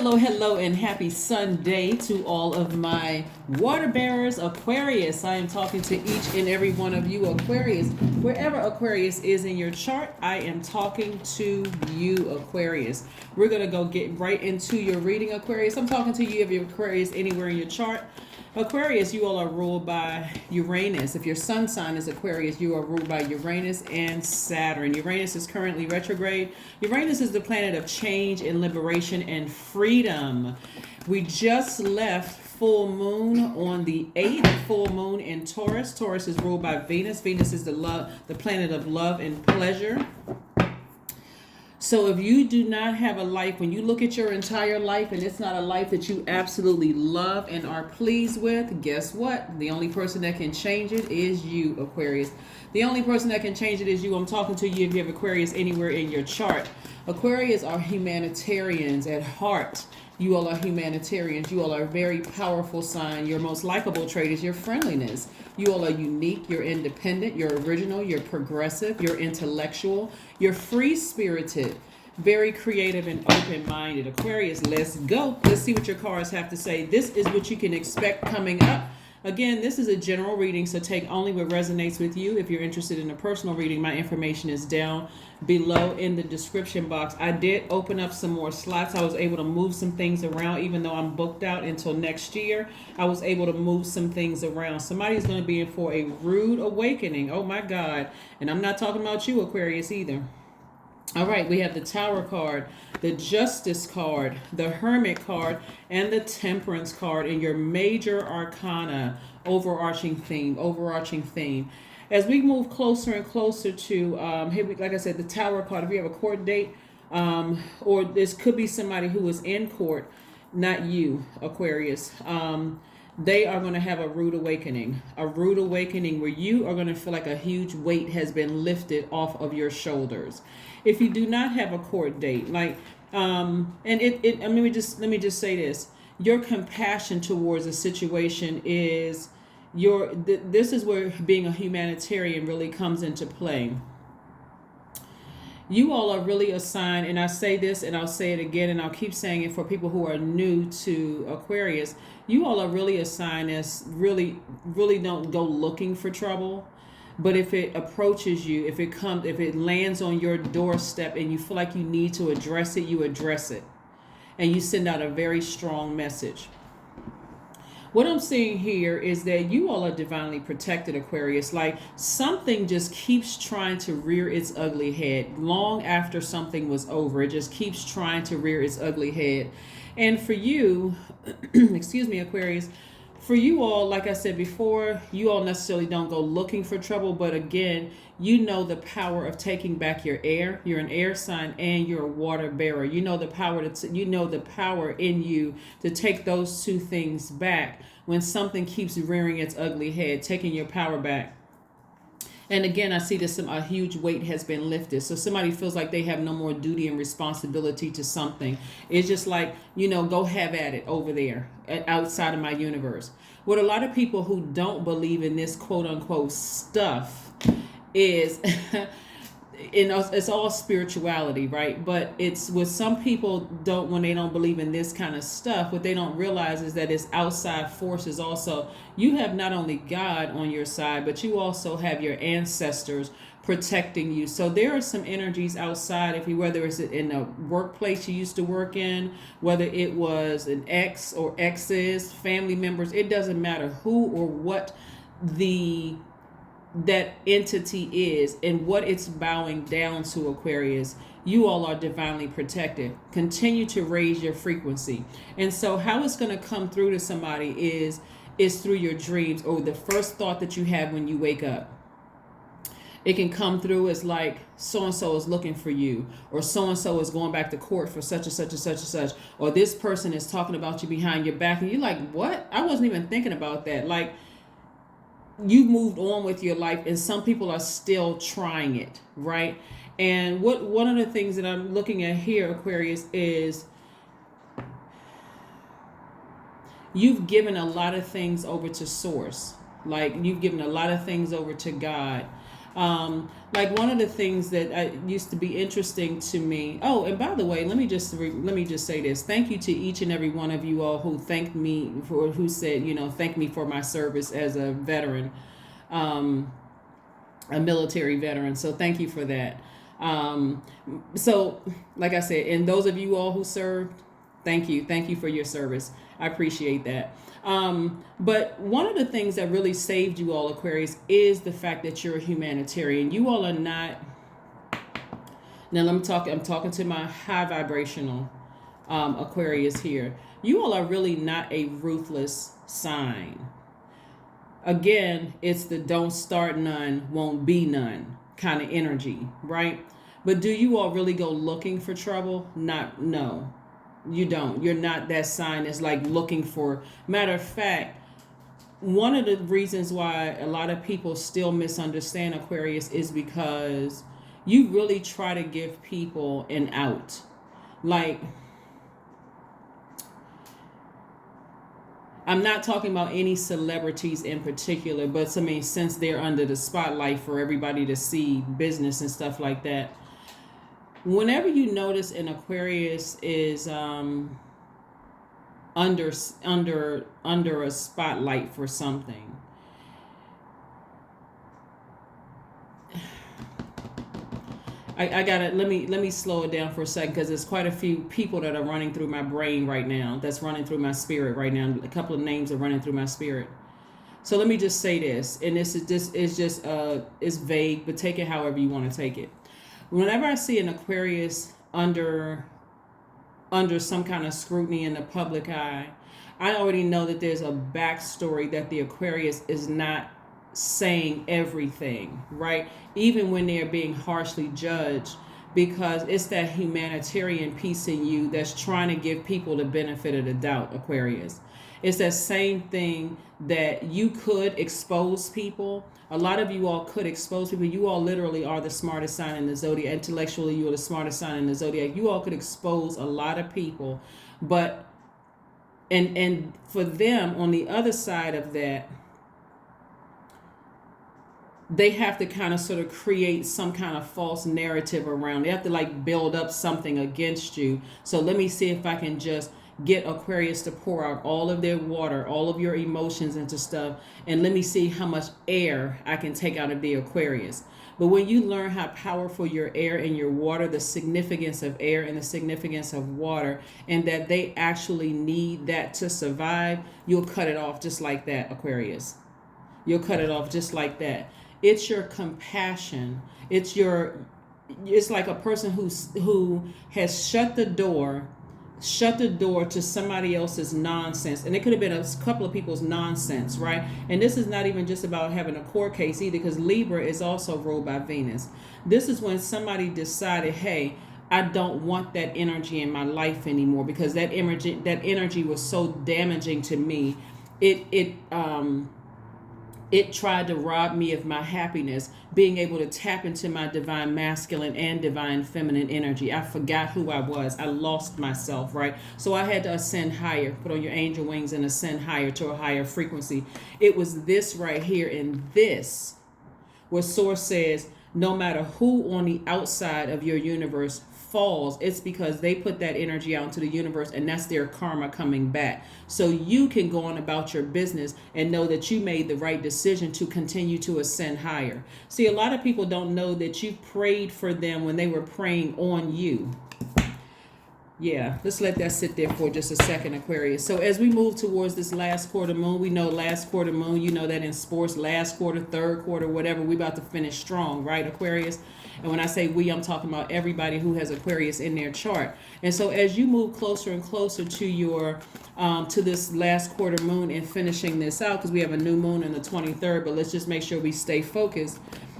Hello, hello, and happy Sunday to all of my water bearers, Aquarius. I am talking to each and every one of you, Aquarius. Wherever Aquarius is in your chart, I am talking to you, Aquarius. We're going to go get right into your reading, Aquarius. I'm talking to you if you're Aquarius anywhere in your chart. Aquarius, you all are ruled by Uranus. If your sun sign is Aquarius, you are ruled by Uranus and Saturn. Uranus is currently retrograde. Uranus is the planet of change and liberation and freedom. We just left full moon on the 8th, full moon in Taurus. Taurus is ruled by Venus. Venus is the planet of love and pleasure. So if you do not have a life, when you look at your entire life and it's not a life that you absolutely love and are pleased with, guess what? The only person that can change it is you, Aquarius. The only person that can change it is you. I'm talking to you if you have Aquarius anywhere in your chart. Aquarius are humanitarians at heart. You all are humanitarians. You all are a very powerful sign. Your most likable trait is your friendliness. You all are unique. You're independent. You're original. You're progressive. You're intellectual. You're free-spirited. Very creative and open-minded. Aquarius, let's go. Let's see what your cards have to say. This is what you can expect coming up. Again, this is a general reading, so take only what resonates with you. If you're interested in a personal reading, my information is down below in the description box. I did open up some more slots. I was able to move some things around, even though I'm booked out until next year. I was able to move some things around. Somebody's going to be in for a rude awakening. Oh my God. And I'm not talking about you, Aquarius, either. All right, we have the Tower card, the Justice card, the Hermit card, and the Temperance card in your major arcana overarching theme. As we move closer and closer to, like I said, the Tower card, if you have a court date, or this could be somebody who is in court, not you, Aquarius, they are going to have a rude awakening where you are going to feel like a huge weight has been lifted off of your shoulders. If you do not have a court date, let me just say this. Your compassion towards a situation is this is where being a humanitarian really comes into play. You all are really a sign, and I say this and I'll say it again and I'll keep saying it for people who are new to Aquarius. You all are really a sign that's really don't go looking for trouble. But if it approaches you, if it lands on your doorstep and you feel like you need to address it, you address it. And you send out a very strong message. What I'm seeing here is that you all are divinely protected, Aquarius. Like something just keeps trying to rear its ugly head long after something was over. It just keeps trying to rear its ugly head. And for you, excuse me, Aquarius, for you all, like I said before, you all necessarily don't go looking for trouble. But again, you know the power of taking back your air. You're an air sign and you're a water bearer. You know the power the power in you to take those two things back when something keeps rearing its ugly head, taking your power back. And again, I see that a huge weight has been lifted. So somebody feels like they have no more duty and responsibility to something. It's just like, go have at it over there outside of my universe. What a lot of people who don't believe in this quote unquote stuff is, it's all spirituality, right? But it's what some people when they don't believe in this kind of stuff, what they don't realize is that it's outside forces also. You have not only God on your side, but you also have your ancestors protecting you. So there are some energies outside, whether it's in a workplace you used to work in, whether it was an ex or exes, family members, it doesn't matter who or what that entity is and what it's bowing down to, Aquarius. You all are divinely protected. Continue to raise your frequency. And so how it's going to come through to somebody is through your dreams or the first thought that you have when you wake up. It can come through as like so-and-so is looking for you, or so-and-so is going back to court for such and such and such and such, or this person is talking about you behind your back and you're like, what? I wasn't even thinking about that. Like, you moved on with your life and some people are still trying it, right? And one of the things that I'm looking at here, Aquarius, is you've given a lot of things over to source. Like you've given a lot of things over to God. Like one of the things that I used to be interesting to me. Oh, and by the way, let me just say this. Thank you to each and every one of you all who thanked me for who said, thank me for my service as a veteran, a military veteran. So thank you for that. So like I said, and those of you all who served, thank you for your service. I appreciate that. But one of the things that really saved you all, Aquarius, is the fact that you're a humanitarian. You all are not. Now I'm talking to my high vibrational Aquarius here. You all are really not a ruthless sign. Again, it's the don't start none, won't be none kind of energy, right? But do you all really go looking for trouble? No. You don't. You're not that sign that's like looking for. Matter of fact, one of the reasons why a lot of people still misunderstand Aquarius is because you really try to give people an out. Like, I'm not talking about any celebrities in particular, but I mean, since they're under the spotlight for everybody to see business and stuff like that. Whenever you notice an Aquarius is under a spotlight for something, I gotta let me slow it down for a second, because there's quite a few people that are running through my brain right now. That's running through my spirit right now. A couple of names are running through my spirit. So let me just say this, and this is just it's vague, but take it however you want to take it. Whenever I see an Aquarius under some kind of scrutiny in the public eye, I already know that there's a backstory, that the Aquarius is not saying everything, right? Even when they're being harshly judged, because it's that humanitarian piece in you that's trying to give people the benefit of the doubt, Aquarius. It's that same thing that you could expose people. A lot of you all could expose people. You all literally are the smartest sign in the zodiac. Intellectually, you are the smartest sign in the zodiac. You all could expose a lot of people, but and for them on the other side of that, they have to kind of sort of create some kind of false narrative around. They have to like build up something against you. So let me see if I can just get Aquarius to pour out all of their water, all of your emotions into stuff, and let me see how much air I can take out of the Aquarius. But when you learn how powerful your air and your water, the significance of air and the significance of water, and that they actually need that to survive, you'll cut it off just like that, Aquarius. You'll cut it off just like that. It's your compassion. It's like a person who has shut the door to somebody else's nonsense. And it could have been a couple of people's nonsense, right? And this is not even just about having a court case either, because Libra is also ruled by Venus. This is when somebody decided, hey, I don't want that energy in my life anymore, because that energy was so damaging to me. It tried to rob me of my happiness, being able to tap into my divine masculine and divine feminine energy. I forgot who I was. I lost myself, right? So I had to ascend higher, put on your angel wings and ascend higher to a higher frequency. It was this right here, and this, where Source says, no matter who on the outside of your universe falls, it's because they put that energy out into the universe, and that's their karma coming back. So you can go on about your business and know that you made the right decision to continue to ascend higher. See, a lot of people don't know that you prayed for them when they were praying on you. Yeah, let's let that sit there for just a second, Aquarius. So as we move towards this last quarter moon, we know last quarter moon, you know that in sports, last quarter, third quarter, whatever, we about to finish strong, right, Aquarius? And when I say we, I'm talking about everybody who has Aquarius in their chart. And so as you move closer and closer to your to this last quarter moon and finishing this out, because we have a new moon on the 23rd, but let's just make sure we stay focused.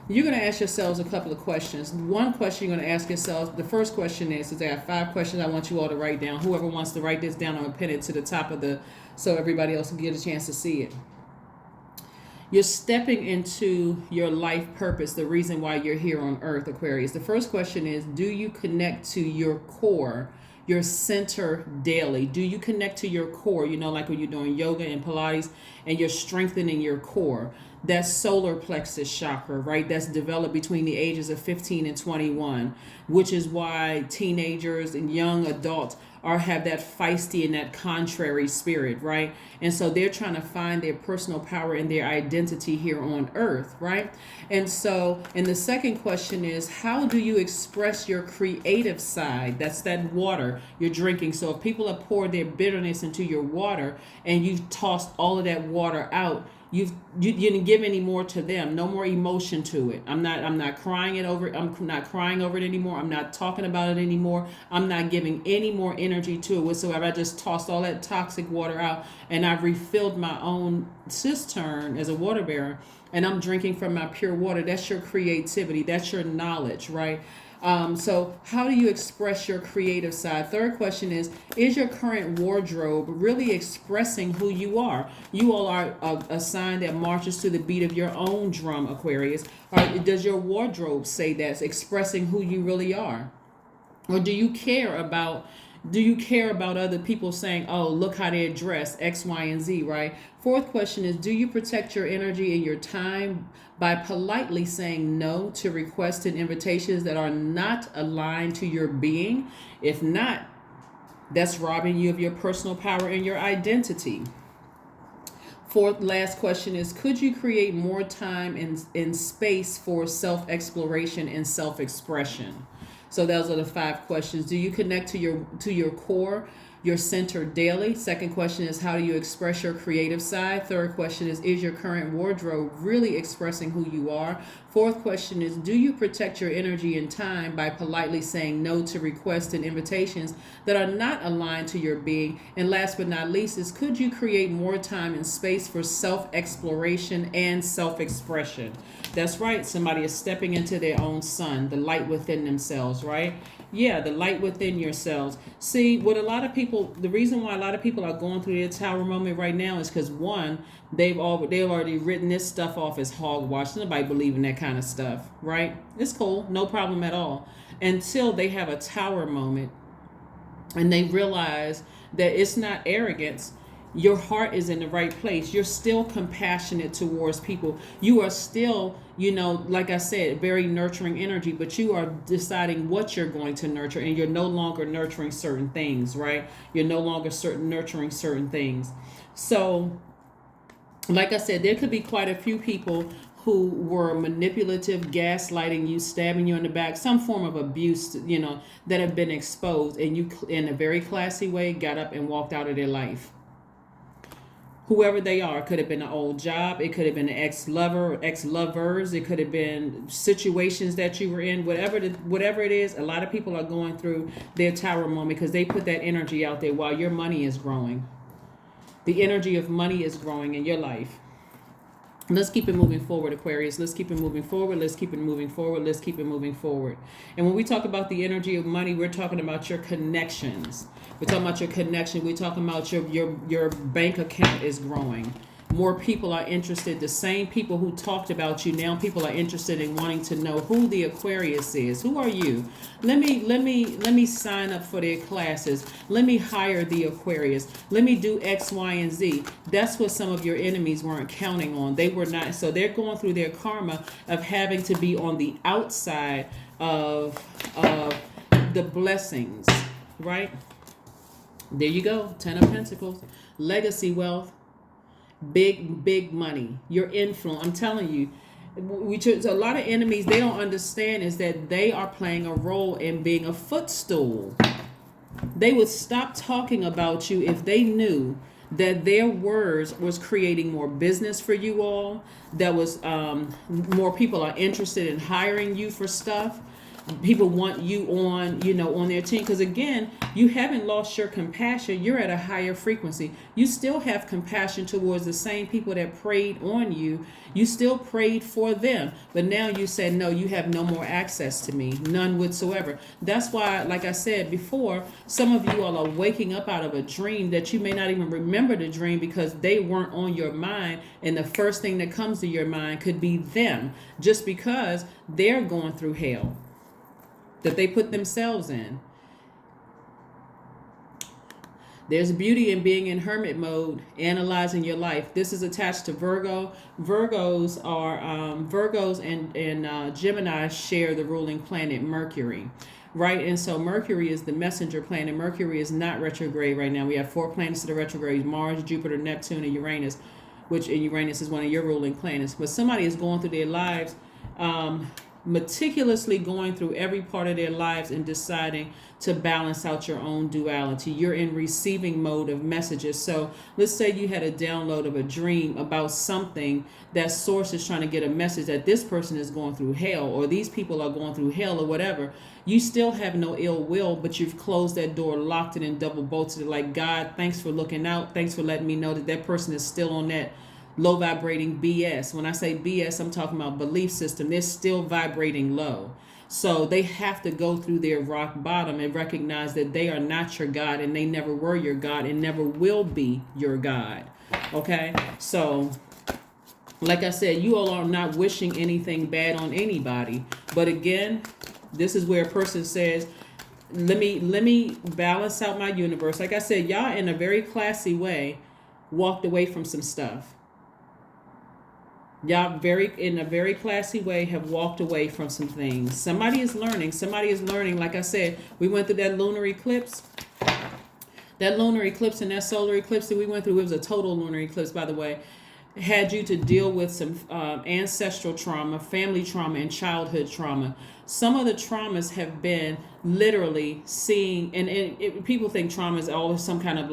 You're going to ask yourselves a couple of questions. One question you're going to ask yourself, the first question is I have 5 questions I want you all to write down. Whoever wants to write this down, I'm going to pin it to the top of so everybody else can get a chance to see it. You're stepping into your life purpose, the reason why you're here on Earth, Aquarius. The first question is, do you connect to your core, your center daily? Do you connect to your core? You know, like when you're doing yoga and Pilates and you're strengthening your core. That's solar plexus chakra, right? That's developed between the ages of 15 and 21, which is why teenagers and young adults have that feisty and that contrary spirit, right? And so they're trying to find their personal power and their identity here on earth, right? And so, and the second question is, how do you express your creative side? That's that water you're drinking. So if people have poured their bitterness into your water and you've tossed all of that water out, you didn't give any more to them. No more emotion to it. I'm not crying it over. I'm not crying over it anymore. I'm not talking about it anymore. I'm not giving any more energy to it whatsoever. I just tossed all that toxic water out, and I've refilled my own cistern as a water bearer, and I'm drinking from my pure water. That's your creativity. That's your knowledge, right? So how do you express your creative side? Third question is your current wardrobe really expressing who you are? You all are a sign that marches to the beat of your own drum, Aquarius. Or does your wardrobe say that's expressing who you really are? Or do you care about other people saying, oh, look how they're dressed, X, Y, and Z, right? Fourth question is, do you protect your energy and your time by politely saying no to requests and invitations that are not aligned to your being? If not, that's robbing you of your personal power and your identity. Fourth, last question is, could you create more time and space for self-exploration and self-expression? So those are the 5 questions. Do you connect to your core, your center daily? Second question is, how do you express your creative side? Third question is your current wardrobe really expressing who you are? Fourth question is, do you protect your energy and time by politely saying no to requests and invitations that are not aligned to your being? And last but not least is, could you create more time and space for self-exploration and self-expression? That's right. Somebody is stepping into their own sun, the light within themselves, right? Yeah, the light within yourselves. See, what a lot of people, the reason why a lot of people are going through their tower moment right now is because, one, they've already written this stuff off as hogwash. Nobody believe in that kind of stuff, right? It's cool, no problem at all. Until they have a tower moment and they realize that it's not arrogance. Your heart is in the right place. You're still compassionate towards people. You are still, like I said, very nurturing energy, but you are deciding what you're going to nurture, and you're no longer nurturing certain things, right? You're no longer nurturing certain things. So, like I said, there could be quite a few people who were manipulative, gaslighting you, stabbing you in the back, some form of abuse, that have been exposed, and you, in a very classy way, got up and walked out of their life. Whoever they are, it could have been an old job, it could have been an ex-lover or ex-lovers, it could have been situations that you were in, whatever it is. A lot of people are going through their tower moment because they put that energy out there while your money is growing. The energy of money is growing in your life. Let's keep it moving forward, Aquarius. Let's keep it moving forward. Let's keep it moving forward. Let's keep it moving forward. And when we talk about the energy of money, we're talking about your connections. We're talking about your connection. We're talking about your bank account is growing. More people are interested. The same people who talked about you, now people are interested in wanting to know who the Aquarius is. Who are you? Let me sign up for their classes. Let me hire the Aquarius. Let me do X, Y, and Z. That's what some of your enemies weren't counting on. They were not. So they're going through their karma of having to be on the outside of the blessings, right? There you go. 10 of Pentacles. Legacy wealth. Big money. Your influence. I'm telling you, a lot of enemies, they don't understand is that they are playing a role in being a footstool. They would stop talking about you if they knew that their words was creating more business for you all. That was more people are interested in hiring you for stuff. People want you on, on their team. Because again, you haven't lost your compassion. You're at a higher frequency. You still have compassion towards the same people that preyed on you. You still prayed for them. But now you said, no, you have no more access to me. None whatsoever. That's why, like I said before, some of you all are waking up out of a dream that you may not even remember the dream because they weren't on your mind. And the first thing that comes to your mind could be them, just because they're going through hell that they put themselves in. There's beauty in being in hermit mode, analyzing your life. This is attached to Virgo. Virgos and Gemini share the ruling planet Mercury, right? And so Mercury is the messenger planet. Mercury is not retrograde right now. We have 4 planets that are retrograde: Mars, Jupiter, Neptune, and Uranus, which in Uranus is one of your ruling planets. But somebody is going through their lives, meticulously going through every part of their lives and deciding to balance out your own duality. You're in receiving mode of messages. So let's say you had a download of a dream about something that source is trying to get a message that this person is going through hell, or these people are going through hell, or whatever. You still have no ill will, but you've closed that door, locked it, and double bolted it. Like, God, thanks for looking out. Thanks for letting me know that that person is still on that low vibrating BS. When I say BS, I'm talking about belief system. They're still vibrating low. So they have to go through their rock bottom and recognize that they are not your God, and they never were your God and never will be your God. Okay? So, like I said, you all are not wishing anything bad on anybody. But again, this is where a person says, let me balance out my universe. Like I said, y'all in a very classy way walked away from some stuff. Y'all in a very classy way have walked away from some things. Somebody is learning. Like I said, we went through that lunar eclipse. That lunar eclipse and that solar eclipse that we went through, it was a total lunar eclipse, by the way, had you to deal with some ancestral trauma, family trauma, and childhood trauma. Some of the traumas have been literally seeing, and people think trauma is always some kind of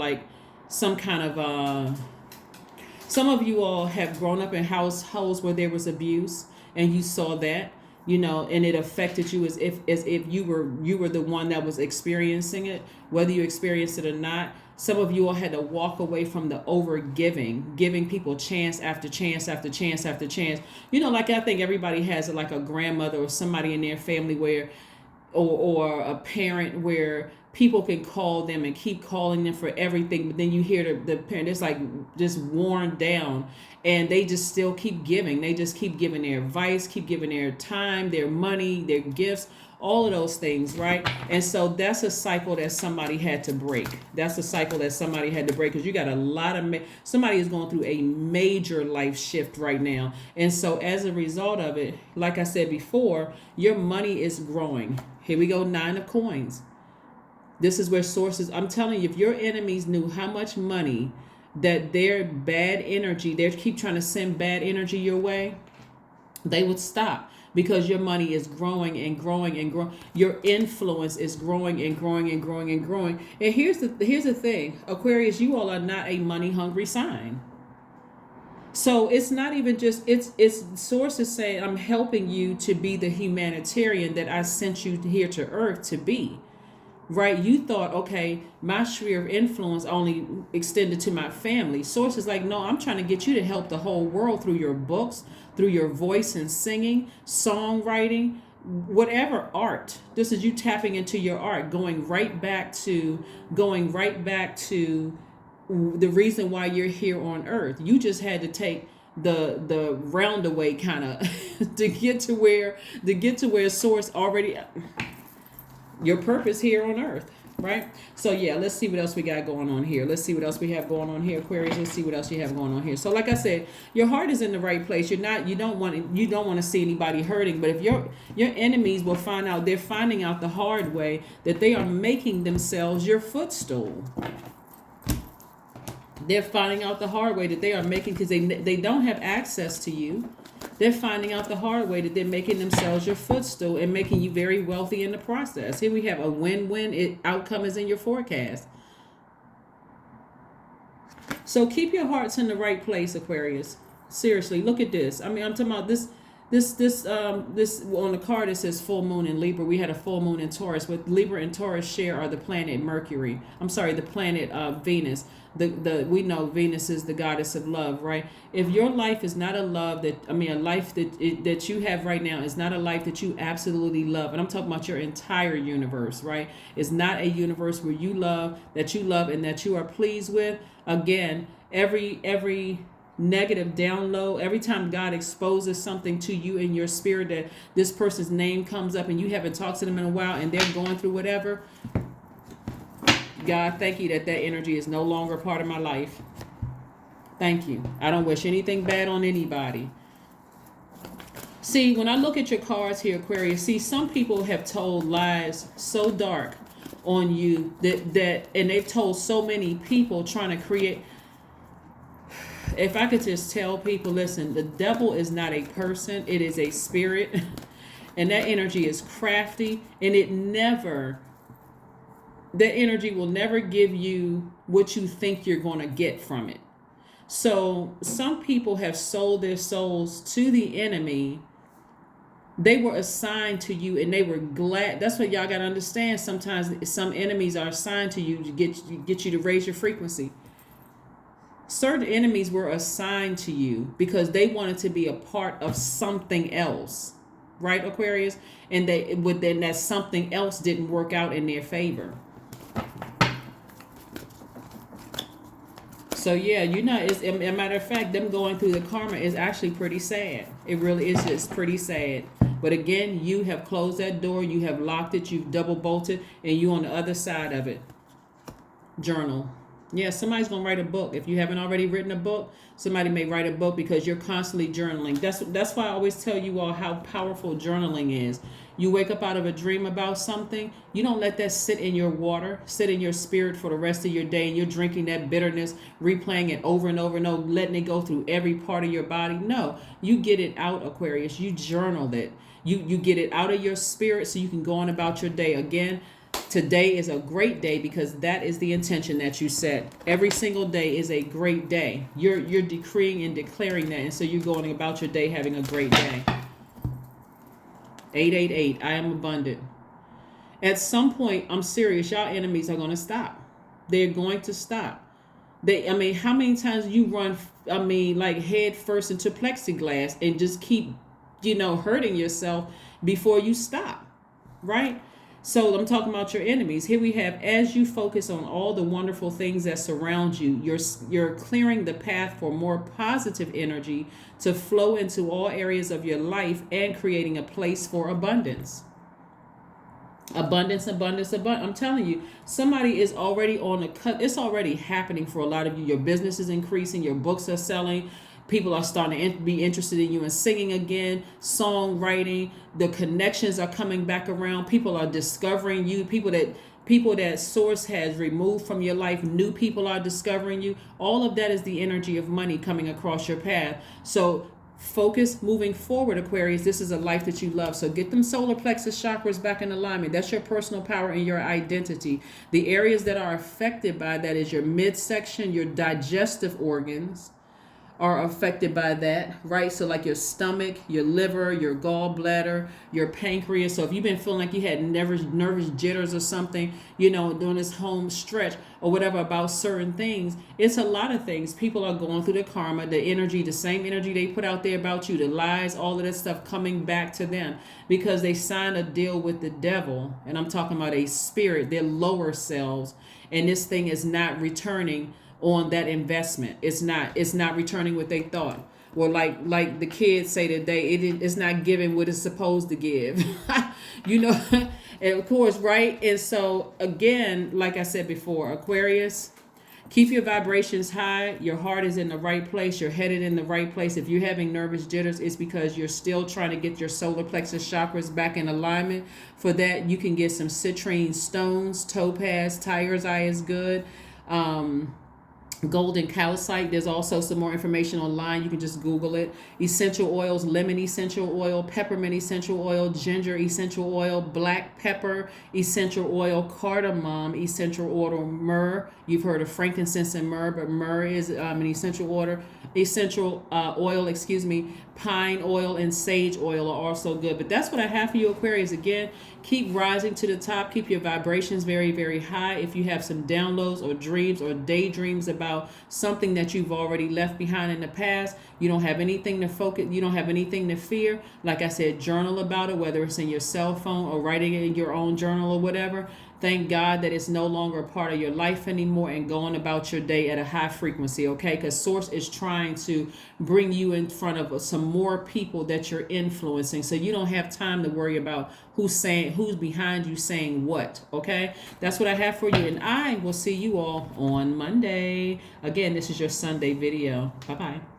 some of you all have grown up in households where there was abuse, and you saw that, and it affected you as if you were the one that was experiencing it, whether you experienced it or not. Some of you all had to walk away from the over giving people chance after chance after chance after chance. Like I think everybody has like a grandmother or somebody in their family where, or a parent where people can call them and keep calling them for everything, but then you hear the parent, it's like just worn down, and they just still keep giving. They just keep giving their advice, keep giving their time, their money, their gifts, all of those things, right? And so that's a cycle that somebody had to break. That's a cycle that somebody had to break, because you got a lot of somebody is going through a major life shift right now. And so as a result of it, like I said before, your money is growing. Here we go, 9 of coins. This is where sources, I'm telling you, if your enemies knew how much money that their bad energy, they keep trying to send bad energy your way, they would stop, because your money is growing and growing and growing. Your influence is growing and growing and growing and growing. And here's the thing, Aquarius, you all are not a money hungry sign. So it's not even just, it's sources saying, I'm helping you to be the humanitarian that I sent you here to earth to be. Right? You thought, okay, my sphere of influence only extended to my family. Sources like, no, I'm trying to get you to help the whole world through your books, through your voice and singing, songwriting, whatever art. This is you tapping into your art, going right back to the reason why you're here on earth. You just had to take the roundabout kind of to get to where source already, your purpose here on earth, right? So yeah, let's see what else we got going on here. Let's see what else we have going on here, Aquarius. Let's see what else you have going on here. So like I said, your heart is in the right place. You don't want to see anybody hurting. But if your enemies will find out, they're finding out the hard way that they are making themselves your footstool. They're finding out the hard way that they are making, because they don't have access to you. They're finding out the hard way that they're making themselves your footstool and making you very wealthy in the process. Here we have a win-win outcome is in your forecast. So keep your hearts in the right place, Aquarius. Seriously, look at this. I mean, I'm talking about this on the card, it says full moon in Libra. We had a full moon in Taurus. What Libra and Taurus share are the planet Mercury. The planet Venus. We know Venus is the goddess of love, right? If your life is not a life that you have right now is not a life that you absolutely love, and I'm talking about your entire universe, right? It's not a universe where you love, and that you are pleased with. Again, every negative download, every time God exposes something to you in your spirit that this person's name comes up and you haven't talked to them in a while and they're going through whatever, God, thank you that energy is no longer part of my life. Thank you. I don't wish anything bad on anybody. See, when I look at your cards here, Aquarius, see, some people have told lies so dark on you that and they've told so many people trying to create. If I could just tell people, listen, the devil is not a person, it is a spirit. And that energy is crafty, and that energy will never give you what you think you're going to get from it. So some people have sold their souls to the enemy. They were assigned to you and they were glad. That's what y'all got to understand. Sometimes some enemies are assigned to you to get you to raise your frequency. Certain enemies were assigned to you because they wanted to be a part of something else. Right, Aquarius? And then that something else didn't work out in their favor. So yeah, as a matter of fact, them going through the karma is actually pretty sad. It really is just pretty sad. But again, you have closed that door, you have locked it, you've double bolted, and you on the other side of it. Journal. Yeah, somebody's going to write a book. If you haven't already written a book, somebody may write a book because you're constantly journaling. That's why I always tell you all how powerful journaling is. You wake up out of a dream about something, you don't let that sit in your water, sit in your spirit for the rest of your day, and you're drinking that bitterness, replaying it over and over and over, letting it go through every part of your body. No, you get it out, Aquarius. You journal it. You get it out of your spirit so you can go on about your day. Again, today is a great day because that is the intention that you set. Every single day is a great day. You're decreeing and declaring that, and so you're going about your day having a great day. 888, I am abundant. At some point, I'm serious, y'all enemies are going to stop. They're going to stop. How many times you run, like head first into plexiglass and just keep, hurting yourself before you stop, right? So I'm talking about your enemies. Here we have, as you focus on all the wonderful things that surround you, you're clearing the path for more positive energy to flow into all areas of your life and creating a place for abundance. Abundance. I'm telling you, somebody is already on the cut. It's already happening for a lot of you. Your business is increasing. Your books are selling. People are starting to be interested in you and singing again, songwriting. The connections are coming back around. People are discovering you. People that source has removed from your life, new people are discovering you. All of that is the energy of money coming across your path. So focus moving forward, Aquarius. This is a life that you love. So get them solar plexus chakras back in alignment. That's your personal power and your identity. The areas that are affected by that is your midsection, your digestive organs are affected by that, right? So like your stomach, your liver, your gallbladder, your pancreas. So if you've been feeling like you had nervous jitters or something, during this home stretch or whatever about certain things, it's a lot of things. People are going through the karma, the energy, the same energy they put out there about you, the lies, all of that stuff coming back to them because they signed a deal with the devil. And I'm talking about a spirit, their lower selves. And this thing is not returning on that investment. It's not returning what they thought. Or like the kids say today, it's not giving what it's supposed to give. And of course, right? And so again, like I said before, Aquarius, keep your vibrations high. Your heart is in the right place. You're headed in the right place. If you're having nervous jitters, it's because you're still trying to get your solar plexus chakras back in alignment. For that, you can get some citrine stones, topaz, tiger's eye is good. Golden calcite. There's also some more information online. You can just Google it. Essential oils, lemon essential oil, peppermint essential oil, ginger essential oil, black pepper essential oil, cardamom essential oil, myrrh. You've heard of frankincense and myrrh, but myrrh is an essential oil. Pine oil and sage oil are also good. But that's what I have for you, Aquarius. Again, keep rising to the top. Keep your vibrations very, very high. If you have some downloads or dreams or daydreams about something that you've already left behind in the past, you don't have anything to focus, you don't have anything to fear. Like I said, journal about it, whether it's in your cell phone or writing it in your own journal or whatever. Thank God that it's no longer a part of your life anymore, and going about your day at a high frequency, okay? Because Source is trying to bring you in front of some more people that you're influencing, so you don't have time to worry about who's behind you saying what, okay? That's what I have for you, and I will see you all on Monday. Again, this is your Sunday video. Bye-bye.